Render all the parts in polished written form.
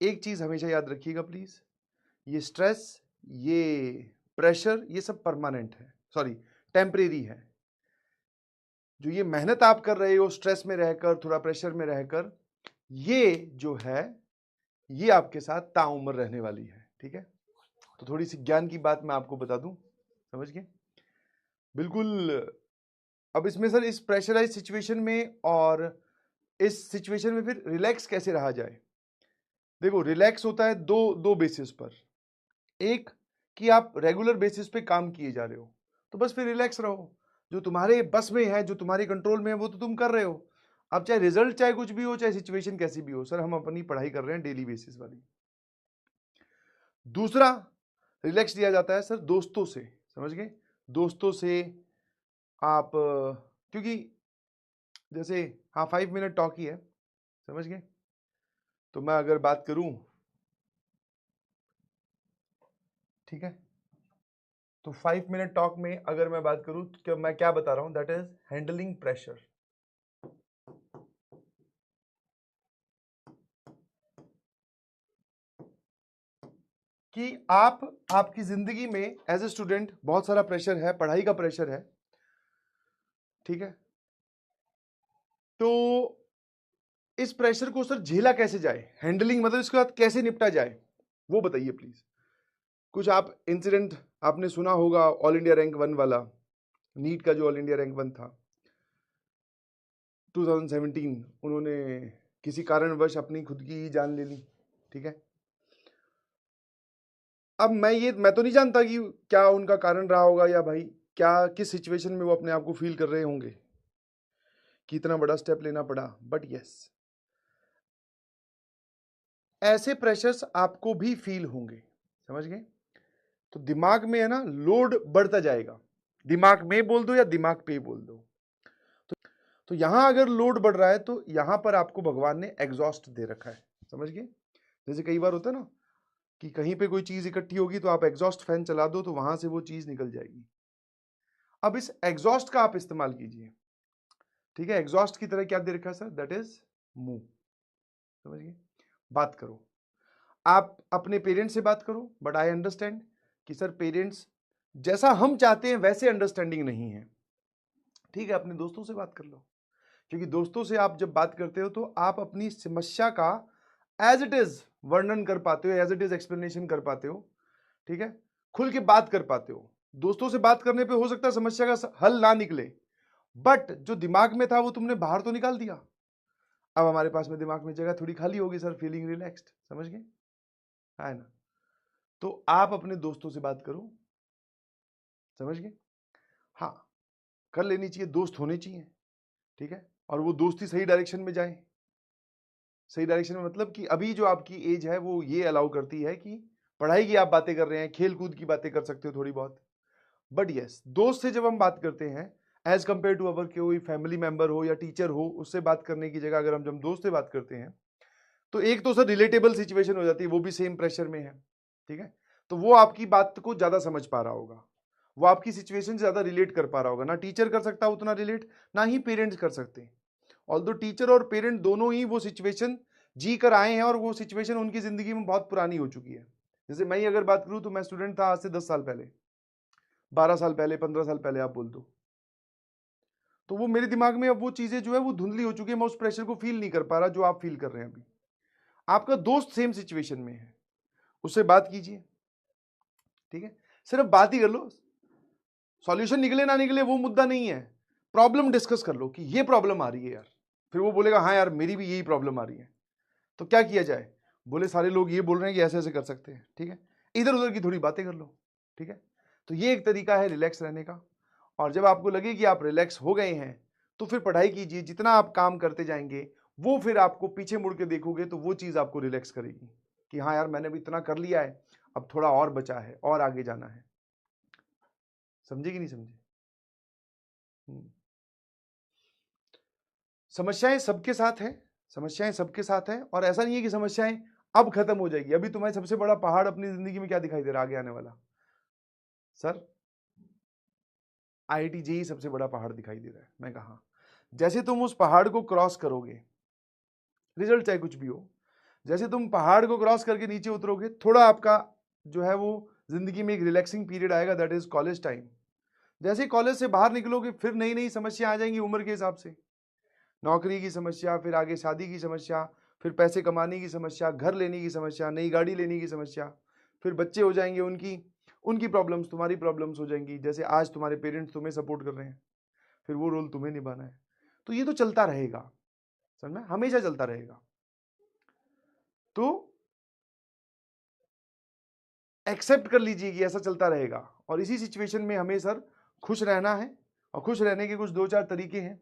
एक चीज हमेशा याद रखिएगा प्लीज, ये स्ट्रेस, ये प्रेशर, ये सब परमानेंट है, सॉरी टेम्परेरी है। जो ये मेहनत आप कर रहे हो स्ट्रेस में रहकर, थोड़ा प्रेशर में रहकर, ये जो है ये आपके साथ ताउम्र रहने वाली है। ठीक है, तो थोड़ी सी ज्ञान की बात मैं आपको बता दूं, समझ गए बिल्कुल। अब इसमें सर इस प्रेशराइज सिचुएशन में और इस सिचुएशन में फिर रिलैक्स कैसे रहा जाए? देखो रिलैक्स होता है दो दो बेसिस पर। एक कि आप रेगुलर बेसिस पे काम किए जा रहे हो तो बस फिर रिलैक्स रहो, जो तुम्हारे बस में है, जो तुम्हारे कंट्रोल में है वो तो तुम कर रहे हो। अब चाहे रिजल्ट चाहे कुछ भी हो, चाहे सिचुएशन कैसी भी हो, सर हम अपनी पढ़ाई कर रहे हैं डेली बेसिस वाली। दूसरा रिलैक्स दिया जाता है सर दोस्तों से, समझ गए, दोस्तों से आप क्योंकि जैसे हाँ 5 मिनट टॉक ही है, समझ गए, तो मैं अगर बात करूं, ठीक है, तो 5 मिनट टॉक में अगर मैं बात करूं तो मैं क्या बता रहा हूं, दैट इज हैंडलिंग प्रेशर। कि आप आपकी जिंदगी में एज ए स्टूडेंट बहुत सारा प्रेशर है, पढ़ाई का प्रेशर है, ठीक है, तो इस प्रेशर को सर झेला कैसे जाए, हैंडलिंग मतलब इसके बाद कैसे निपटा जाए, वो बताइए प्लीज। कुछ आप इंसिडेंट आपने सुना होगा, ऑल इंडिया रैंक 1 वाला, नीट का जो ऑल इंडिया रैंक 1 था 2017, उन्होंने किसी कारणवश अपनी खुद की ही जान ले ली, ठीक है। अब मैं तो नहीं जानता कि क्या उनका कारण रहा होगा, या भाई क्या किस सिचुएशन में वो अपने आप को फील कर रहे होंगे कि इतना बड़ा स्टेप लेना पड़ा, बट यस ऐसे प्रेशर्स आपको भी फील होंगे, समझ गए। तो दिमाग में है ना लोड बढ़ता जाएगा, दिमाग में बोल दो या दिमाग पे बोल दो। तो यहां अगर लोड बढ़ रहा है तो यहां पर आपको भगवान ने एग्जॉस्ट दे रखा है, समझ गए। जैसे कई बार होता है ना कि कहीं पे कोई चीज इकट्ठी होगी तो आप एग्जॉस्ट फैन चला दो तो वहां से वो चीज निकल जाएगी। अब इस एग्जॉस्ट का आप इस्तेमाल कीजिए, ठीक है, एग्जॉस्ट की तरह क्या दे रखा है सर, दैट इज मुंह, समझिए। बात करो, आप अपने पेरेंट्स से बात करो, बट आई अंडरस्टैंड कि सर पेरेंट्स जैसा हम चाहते हैं वैसे अंडरस्टैंडिंग नहीं है, ठीक है, अपने दोस्तों से बात कर लो, क्योंकि दोस्तों से आप जब बात करते हो तो आप अपनी समस्या का एज इट इज वर्णन कर पाते हो, एज इट इज एक्सप्लेनेशन कर पाते हो, ठीक है, खुल के बात कर पाते हो। दोस्तों से बात करने पे हो सकता है समस्या का हल ना निकले, बट जो दिमाग में था वो तुमने बाहर तो निकाल दिया। अब हमारे पास में दिमाग में जगह थोड़ी खाली होगी सर, फीलिंग रिलैक्स्ड, समझ गए, है ना। तो आप अपने दोस्तों से बात करो, समझ गए, हाँ कर लेनी चाहिए, दोस्त होने चाहिए, ठीक है, और वो दोस्ती सही डायरेक्शन में जाए। सही डायरेक्शन में मतलब कि अभी जो आपकी एज है वो ये अलाउ करती है कि पढ़ाई की आप बातें कर रहे हैं, खेल कूद की बातें कर सकते हो थोड़ी बहुत, बट यस दोस्त से जब हम बात करते हैं एज कंपेयर टू अवर कोई फैमिली मेंबर हो या टीचर हो, उससे बात करने की जगह अगर हम जब दोस्त से बात करते हैं तो एक तो सर रिलेटेबल सिचुएशन हो जाती है, वो भी सेम प्रेशर में है, ठीक है, तो वो आपकी बात को ज्यादा समझ पा रहा होगा, वो आपकी सिचुएशन से ज्यादा रिलेट कर पा रहा होगा। ना टीचर कर सकता उतना रिलेट, ना ही पेरेंट्स कर सकते, ऑल्दो टीचर और पेरेंट दोनों ही वो सिचुएशन जी कर आए हैं और वो सिचुएशन उनकी जिंदगी में बहुत पुरानी हो चुकी है। जैसे मैं ही अगर बात करूं तो मैं स्टूडेंट था आज से 10 साल पहले, 12 साल पहले, 15 साल पहले आप बोल दो, तो वो मेरे दिमाग में अब वो चीजें जो है वो धुंधली हो चुकी है, मैं उस प्रेशर को फील नहीं कर पा रहा जो आप फील कर रहे हैं अभी। आपका दोस्त सेम सिचुएशन में है, उससे बात कीजिए, ठीक है, सिर्फ बात ही कर लो, सॉल्यूशन निकले ना निकले वो मुद्दा नहीं है, प्रॉब्लम डिस्कस कर लो कि ये प्रॉब्लम आ रही है यार, फिर वो बोलेगा हाँ यार मेरी भी यही प्रॉब्लम आ रही है, तो क्या किया जाए, बोले सारे लोग ये बोल रहे हैं कि ऐसे ऐसे कर सकते हैं, ठीक है, इधर उधर की थोड़ी बातें कर लो, ठीक है। तो ये एक तरीका है रिलैक्स रहने का। और जब आपको लगे कि आप रिलैक्स हो गए हैं तो फिर पढ़ाई कीजिए, जितना आप काम करते जाएंगे वो फिर आपको पीछे मुड़ के देखोगे तो वो चीज आपको रिलैक्स करेगी कि हाँ यार मैंने भी इतना कर लिया है, अब थोड़ा और बचा है और आगे जाना है। समझे कि नहीं समझे? समस्याएं सबके साथ है, समस्याएं सबके साथ है, और ऐसा नहीं है कि समस्याएं अब खत्म हो जाएगी। अभी तुम्हें सबसे बड़ा पहाड़ अपनी जिंदगी में क्या दिखाई दे रहा है आगे आने वाला? सर आईआईटी जेई सबसे बड़ा पहाड़ दिखाई दे रहा है। मैं कहा जैसे तुम उस पहाड़ को क्रॉस करोगे, रिजल्ट चाहे कुछ भी हो, जैसे तुम पहाड़ को क्रॉस करके नीचे उतरोगे, थोड़ा आपका जो है वो जिंदगी में एक रिलैक्सिंग पीरियड आएगा, दैट इज कॉलेज टाइम। जैसे ही कॉलेज से बाहर निकलोगे फिर नई नई समस्या आ जाएंगी उम्र के हिसाब से, नौकरी की समस्या, फिर आगे शादी की समस्या, फिर पैसे कमाने की समस्या, घर लेने की समस्या, नई गाड़ी लेने की समस्या, फिर बच्चे हो जाएंगे, उनकी उनकी प्रॉब्लम्स तुम्हारी प्रॉब्लम्स हो जाएंगी। जैसे आज तुम्हारे पेरेंट्स तुम्हें सपोर्ट कर रहे हैं, फिर वो रोल तुम्हें निभाना है। तो ये तो चलता रहेगा, समझना, हमेशा चलता रहेगा। तो एक्सेप्ट कर लीजिए कि ऐसा चलता रहेगा, और इसी सिचुएशन में हमें सर खुश रहना है। और खुश रहने के कुछ 2-4 तरीके हैं।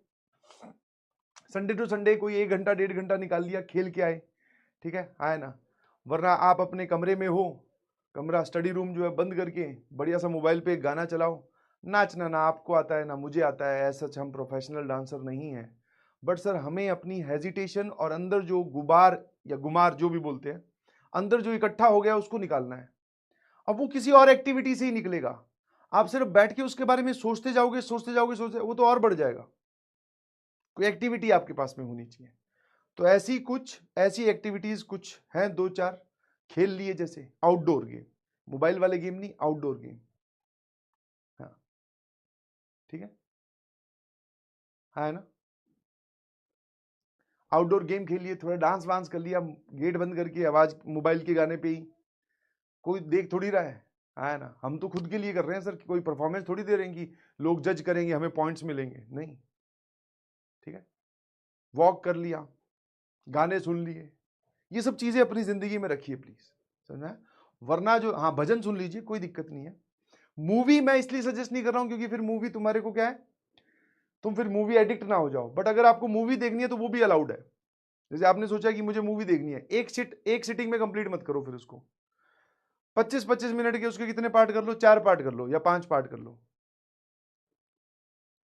संडे टू संडे कोई 1 घंटा 1.5 घंटा निकाल लिया, खेल के आए, ठीक है, आए ना। वरना आप अपने कमरे में हो, कमरा स्टडी रूम जो है बंद करके बढ़िया सा मोबाइल पे गाना चलाओ, नाचना ना आपको आता है ना मुझे आता है, ऐसा हम प्रोफेशनल डांसर नहीं है। बट सर हमें अपनी हेजिटेशन और अंदर जो गुबार या गुमार जो भी बोलते हैं, अंदर जो इकट्ठा हो गया उसको निकालना है। अब वो किसी और एक्टिविटी से ही निकलेगा। आप सिर्फ बैठ के उसके बारे में सोचते जाओगे सोचते जाओगे सोचते, वो तो और बढ़ जाएगा। कोई एक्टिविटी आपके पास में होनी चाहिए। तो ऐसी एक्टिविटीज कुछ हैं 2-4, खेल लिए, जैसे आउटडोर गेम, मोबाइल वाले गेम नहीं, आउटडोर गेम। हाँ ठीक है ना, आउटडोर गेम खेल लिए, थोड़ा डांस वांस कर लिया, गेट बंद करके आवाज मोबाइल के गाने पे ही, कोई देख थोड़ी रहा है ना। हम तो खुद के लिए कर रहे हैं सर, कोई परफॉर्मेंस थोड़ी दे रहे हैं कि लोग जज करेंगे हमें पॉइंट्स मिलेंगे, नहीं, ठीक है। वॉक कर लिया, गाने सुन लिए, ये सब चीजें अपनी जिंदगी में रखिए प्लीज, समझा। वरना जो, हाँ भजन सुन लीजिए, कोई दिक्कत नहीं है। मूवी मैं इसलिए सजेस्ट नहीं कर रहा हूं क्योंकि फिर मूवी तुम्हारे को क्या है, तुम फिर मूवी एडिक्ट ना हो जाओ। बट अगर आपको मूवी देखनी है तो वो भी अलाउड है। जैसे आपने सोचा कि मुझे मूवी देखनी है, एक सिटिंग में कंप्लीट मत करो, फिर उसको 25-25 मिनट के उसके कितने पार्ट कर लो, 4 पार्ट कर लो या 5 पार्ट कर लो,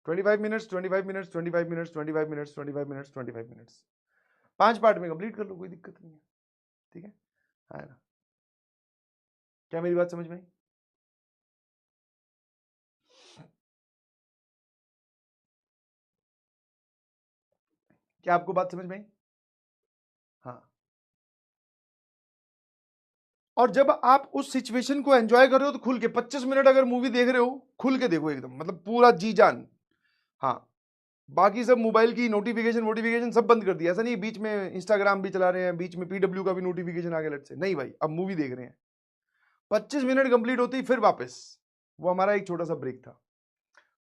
25 minutes 25 minutes 25 minutes 25 minutes 25 minutes 25 minutes, 5 part में कंप्लीट कर लो, कोई दिक्कत नहीं है, ठीक है ना। क्या मेरी बात समझ में आई? क्या आपको बात समझ में आई? हाँ। और जब आप उस सिचुएशन को एंजॉय कर रहे हो तो खुल के 25 मिनट अगर मूवी देख रहे हो, खुल के देखो एकदम, मतलब पूरा जी जान। हाँ, बाकी सब मोबाइल की नोटिफिकेशन सब बंद कर दिया। ऐसा नहीं बीच में इंस्टाग्राम भी चला रहे हैं, बीच में पीडब्ल्यू का भी नोटिफिकेशन आ गया लट से, नहीं भाई, अब मूवी देख रहे हैं। 25 मिनट कंप्लीट होती फिर वापस, वो हमारा एक छोटा सा ब्रेक था।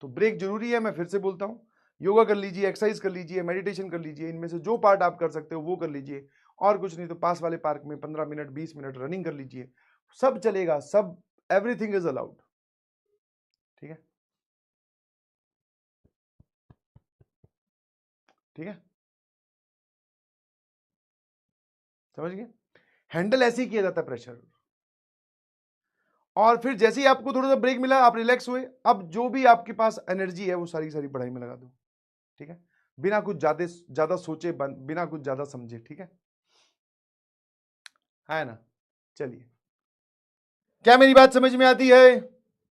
तो ब्रेक जरूरी है, मैं फिर से बोलता हूँ। योगा कर लीजिए, एक्सरसाइज कर लीजिए, मेडिटेशन कर लीजिए, इनमें से जो पार्ट आप कर सकते हो वो कर लीजिए। और कुछ नहीं तो पास वाले पार्क में 15 मिनट 20 मिनट रनिंग कर लीजिए, सब चलेगा, सब, एवरीथिंग इज अलाउड, ठीक है, ठीक है, समझ गए। हैंडल ऐसे ही किया जाता है प्रेशर। और फिर जैसे ही आपको थोड़ा सा ब्रेक मिला, आप रिलैक्स हुए, अब जो भी आपके पास एनर्जी है वो सारी सारी पढ़ाई में लगा दो, ठीक है, बिना कुछ ज्यादा ज्यादा सोचे, बिना कुछ ज्यादा समझे, ठीक है ना। चलिए, क्या मेरी बात समझ में आती है?